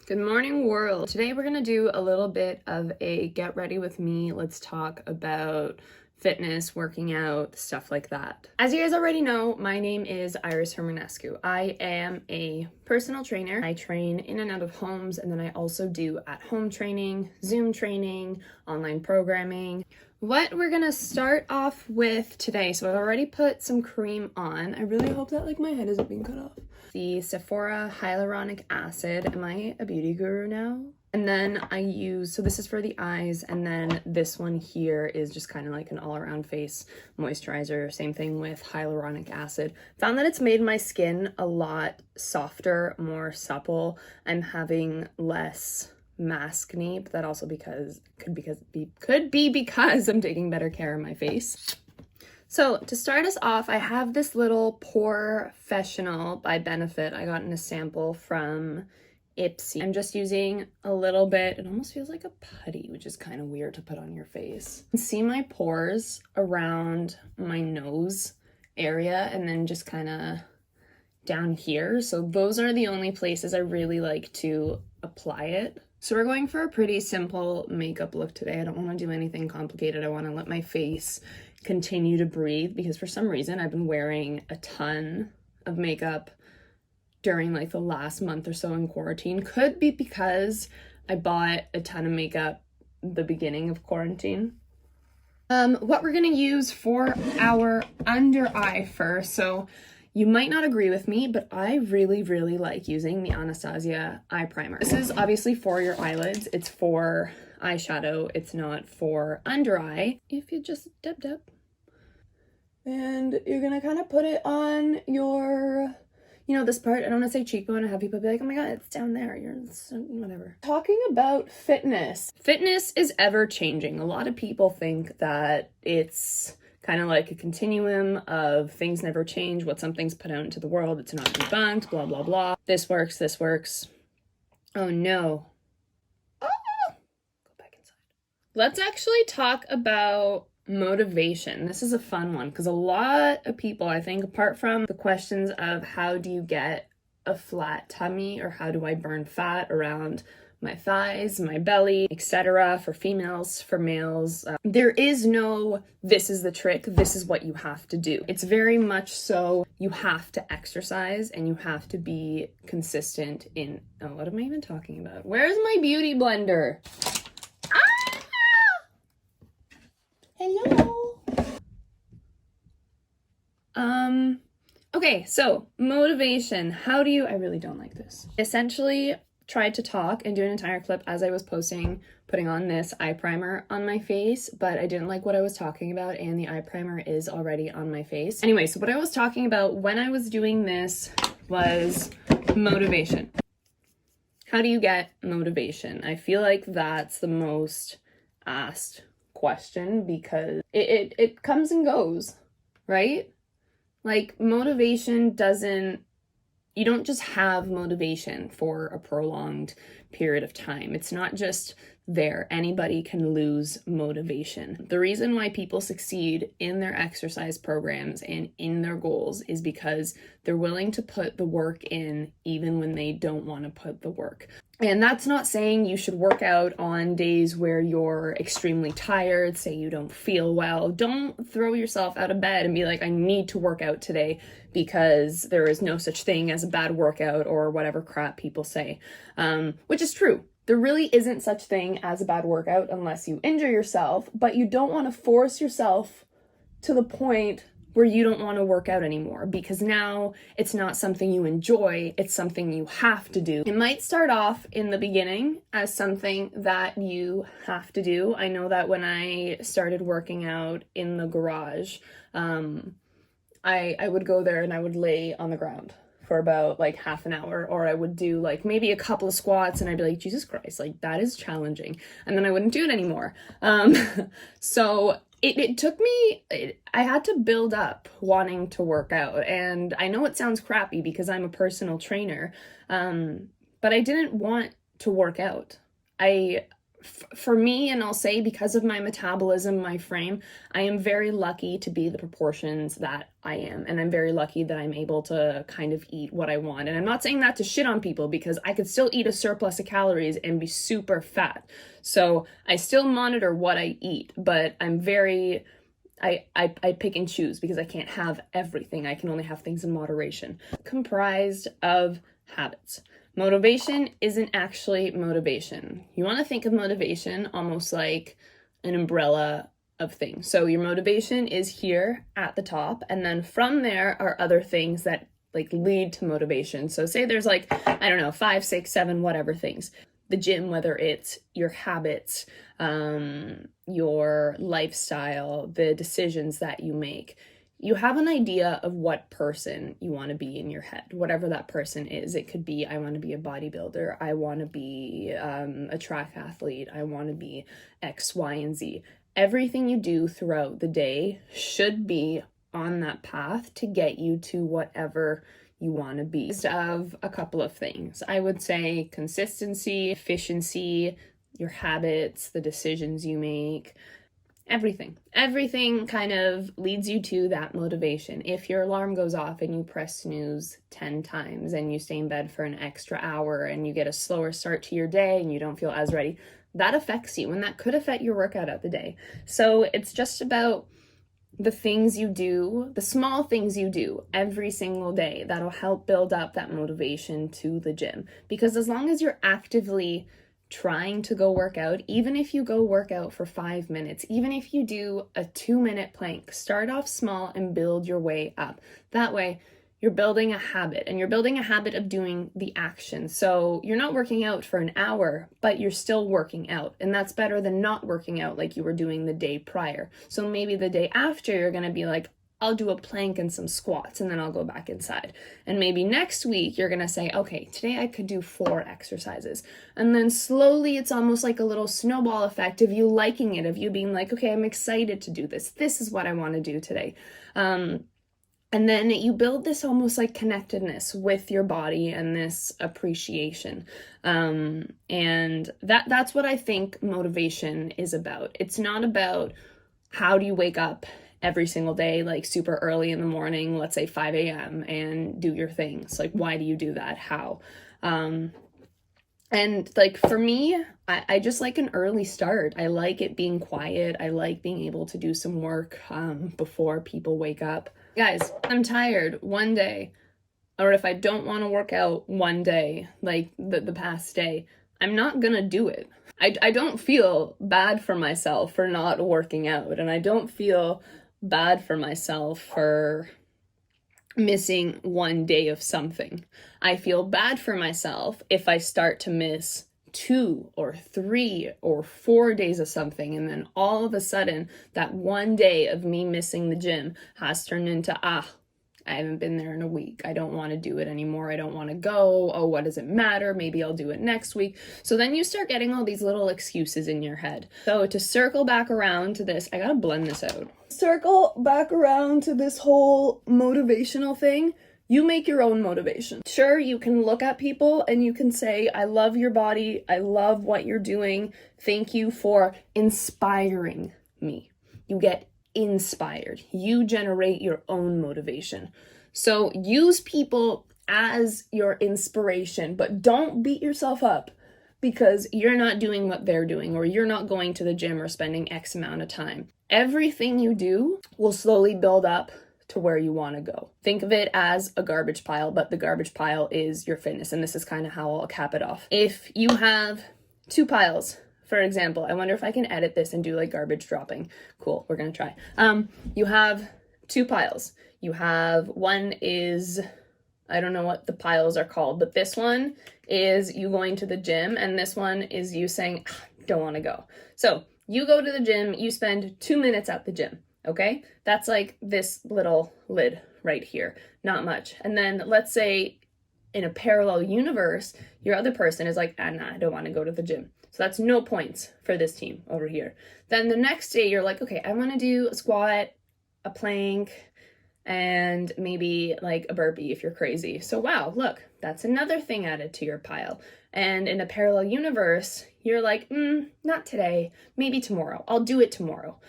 Good morning, world. Today we're gonna do a little bit of a get ready with me. Let's talk about fitness, working out, stuff like that. As you guys already know, my name is Iris Hermanescu. I am a personal trainer. I train in and out of homes, and then I also do at-home training, Zoom training, online programming. What we're gonna start off with today, so I've already put some cream on. I really hope that my head isn't being cut off. The Sephora Hyaluronic Acid. Am I a beauty guru now? And then I use, so this is for the eyes, and then this one here is just kind of like an all-around face moisturizer. Same thing with hyaluronic acid. Found that it's made my skin a lot softer, more supple. I'm having less maskne, but that also could be because I'm taking better care of my face. So to start us off, I have this little POREfessional by Benefit. I got in a sample from Ipsy. I'm just using a little bit. It almost feels like a putty, which is kind of weird to put on your face. You can see my pores around my nose area and then just kind of down here. So those are the only places I really like to apply it. So we're going for a pretty simple makeup look today. I don't want to do anything complicated. I want to let my face continue to breathe because for some reason I've been wearing a ton of makeup during the last month or so in quarantine. Could be because I bought a ton of makeup the beginning of quarantine. What we're gonna use for our under eye first. So you might not agree with me, but I really like using the Anastasia eye primer. This is obviously for your eyelids. It's for eyeshadow. It's not for under eye. If you just dip. And you're gonna kind of put it on your, this part. I don't want to say cheekbone and have people be like, oh my god, it's down there. Whatever. Talking about fitness. Fitness is ever changing. A lot of people think that it's kind of like a continuum of things never change. What something's put out into the world, it's not debunked, blah, blah, blah. This works. Oh no. Oh! Go back inside. Let's actually talk about motivation. This is a fun one because a lot of people, I think, apart from the questions of how do you get a flat tummy or how do I burn fat around my thighs, my belly, etc. for females, for males, there is no this is the trick, this is what you have to do. It's very much so you have to exercise and you have to be consistent in, oh, what am I even talking about? Where's my beauty blender? Hello. Okay, so motivation. I really don't like this. Essentially tried to talk and do an entire clip as I was putting on this eye primer on my face, but I didn't like what I was talking about and the eye primer is already on my face. Anyway, so what I was talking about when I was doing this was motivation. How do you get motivation? I feel like that's the most asked question because it comes and goes, right? Motivation you don't just have motivation for a prolonged period of time. It's not just there. Anybody can lose motivation. The reason why people succeed in their exercise programs and in their goals is because they're willing to put the work in even when they don't want to put the work. And that's not saying you should work out on days where you're extremely tired, say you don't feel well. Don't throw yourself out of bed and be like, I need to work out today because there is no such thing as a bad workout or whatever crap people say, which is true. There really isn't such thing as a bad workout unless you injure yourself, but you don't want to force yourself to the point where you don't want to work out anymore because now it's not something you enjoy, it's something you have to do. It might start off in the beginning as something that you have to do. I know that when I started working out in the garage, I would go there and I would lay on the ground for about half an hour, or I would do maybe a couple of squats and I'd be like, Jesus Christ, that is challenging. And then I wouldn't do it anymore. So it took me, I had to build up wanting to work out. And I know it sounds crappy because I'm a personal trainer, but I didn't want to work out. I for me, and I'll say because of my metabolism, my frame, I am very lucky to be the proportions that I am. And I'm very lucky that I'm able to kind of eat what I want. And I'm not saying that to shit on people, because I could still eat a surplus of calories and be super fat. So I still monitor what I eat, but I'm very, I pick and choose because I can't have everything. I can only have things in moderation. Comprised of habits. Motivation isn't actually motivation. You want to think of motivation almost like an umbrella of things. So your motivation is here at the top, and then from there are other things that like lead to motivation. So say there's like, I don't know, 5, 6, 7, whatever things. The gym, whether it's your habits, your lifestyle, the decisions that you make. You have an idea of what person you want to be in your head, whatever that person is. It could be, I want to be a bodybuilder. I want to be a track athlete. I want to be X, Y, and Z. Everything you do throughout the day should be on that path to get you to whatever you want to be. Of a couple of things. I would say consistency, efficiency, your habits, the decisions you make. Everything kind of leads you to that motivation. If your alarm goes off and you press snooze 10 times and you stay in bed for an extra hour and you get a slower start to your day and you don't feel as ready, that affects you, and that could affect your workout of the day. So it's just about the things you do, the small things you do every single day that'll help build up that motivation to the gym. Because as long as you're actively trying to go work out, even if you go work out for 5 minutes, even if you do a 2-minute plank, start off small and build your way up. That way you're building a habit, and you're building a habit of doing the action. So you're not working out for an hour, but you're still working out, and that's better than not working out like you were doing the day prior. So maybe the day after you're going to be like, I'll do a plank and some squats and then I'll go back inside. And maybe next week you're going to say, okay, today I could do 4 exercises. And then slowly it's almost like a little snowball effect of you liking it, of you being like, okay, I'm excited to do this. This is what I want to do today. And then you build this almost like connectedness with your body and this appreciation. And that's what I think motivation is about. It's not about how do you wake up every single day, like super early in the morning, let's say 5 a.m. and do your things. Like, why do you do that? How? And like for me, I just like an early start. I like it being quiet. I like being able to do some work before people wake up. Guys, I'm tired one day, or if I don't want to work out one day, like the past day, I'm not gonna do it. I don't feel bad for myself for not working out, and I don't feel bad for myself for missing one day of something. I feel bad for myself if I start to miss 2 or 3 or 4 days of something, and then all of a sudden that one day of me missing the gym has turned into, I haven't been there in a week. I don't want to do it anymore. I don't want to go. Oh, what does it matter? Maybe I'll do it next week. So then you start getting all these little excuses in your head. So to circle back around to this, I gotta blend this out. Circle back around to this whole motivational thing. You make your own motivation. Sure, you can look at people and you can say, I love your body. I love what you're doing. Thank you for inspiring me. You get inspired. You generate your own motivation. So use people as your inspiration, but don't beat yourself up because you're not doing what they're doing, or you're not going to the gym or spending X amount of time. Everything you do will slowly build up to where you want to go. Think of it as a garbage pile, but the garbage pile is your fitness. And this is kind of how I'll cap it off. If you have 2 piles, for example, I wonder if I can edit this and do like garbage dropping. Cool, we're gonna try. You have 2 piles. You have, one is, I don't know what the piles are called, but this one is you going to the gym, and this one is you saying, don't want to go. So you go to the gym, you spend 2 minutes at the gym, okay? That's like this little lid right here, not much. And then let's say in a parallel universe, your other person is like, nah, I don't want to go to the gym. So that's no points for this team over here. Then the next day you're like, okay, I want to do a squat, a plank, and maybe like a burpee if you're crazy. So wow, look, that's another thing added to your pile. And in a parallel universe, you're like, not today, maybe tomorrow. I'll do it tomorrow.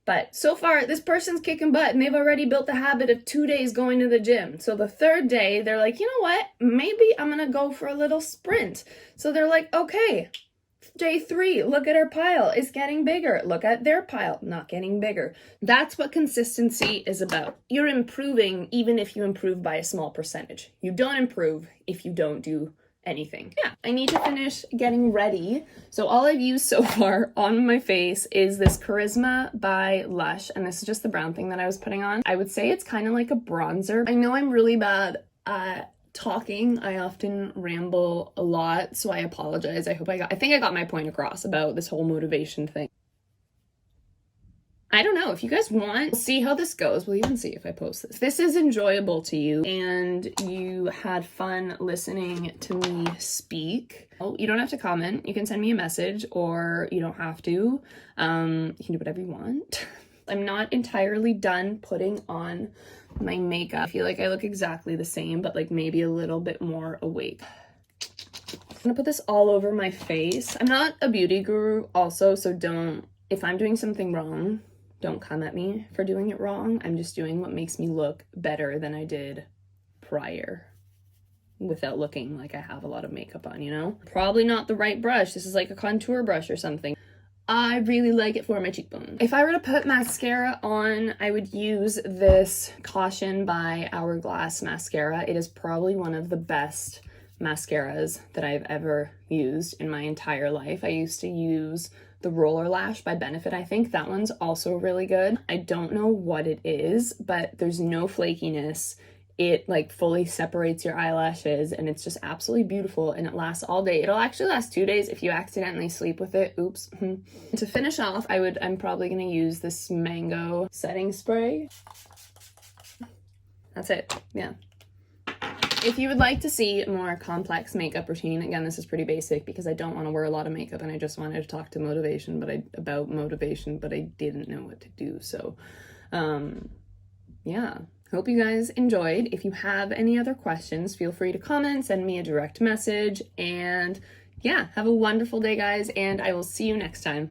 But so far, this person's kicking butt and they've already built the habit of 2 days going to the gym. So the third day, they're like, you know what? Maybe I'm gonna go for a little sprint. So they're like, okay, day 3, look at our pile. It's getting bigger. Look at their pile, not getting bigger. That's what consistency is about. You're improving even if you improve by a small percentage. You don't improve if you don't do anything. Yeah, I need to finish getting ready. So all I've used so far on my face is this Charisma by Lush, and this is just the brown thing that I was putting on. I would say it's kind of like a bronzer. I know I'm really bad at talking. I often ramble a lot, so I apologize. I think I got my point across about this whole motivation thing. I don't know, if you guys want, see how this goes. We'll even see if I post this. This is enjoyable to you and you had fun listening to me speak. Oh, you don't have to comment. You can send me a message, or you don't have to. You can do whatever you want. I'm not entirely done putting on my makeup. I feel like I look exactly the same, but like maybe a little bit more awake. I'm gonna put this all over my face. I'm not a beauty guru also, so if I'm doing something wrong, don't come at me for doing it wrong. I'm just doing what makes me look better than I did prior without looking like I have a lot of makeup on, you know? Probably not the right brush. This is like a contour brush or something. I really like it for my cheekbones. If I were to put mascara on, I would use this Caution by Hourglass mascara. It is probably one of the best mascaras that I've ever used in my entire life. I used to use the Roller Lash by Benefit. I think that one's also really good. I don't know what it is, but there's no flakiness. It like fully separates your eyelashes and it's just absolutely beautiful, and it lasts all day. It'll actually last 2 days if you accidentally sleep with it. Oops. To finish off, I'm probably gonna use this Mango setting spray. That's it. Yeah. If you would like to see a more complex makeup routine, again, this is pretty basic because I don't want to wear a lot of makeup and I just wanted to talk to about motivation, but I didn't know what to do. So, yeah, hope you guys enjoyed. If you have any other questions, feel free to comment, send me a direct message, and yeah, have a wonderful day, guys, and I will see you next time.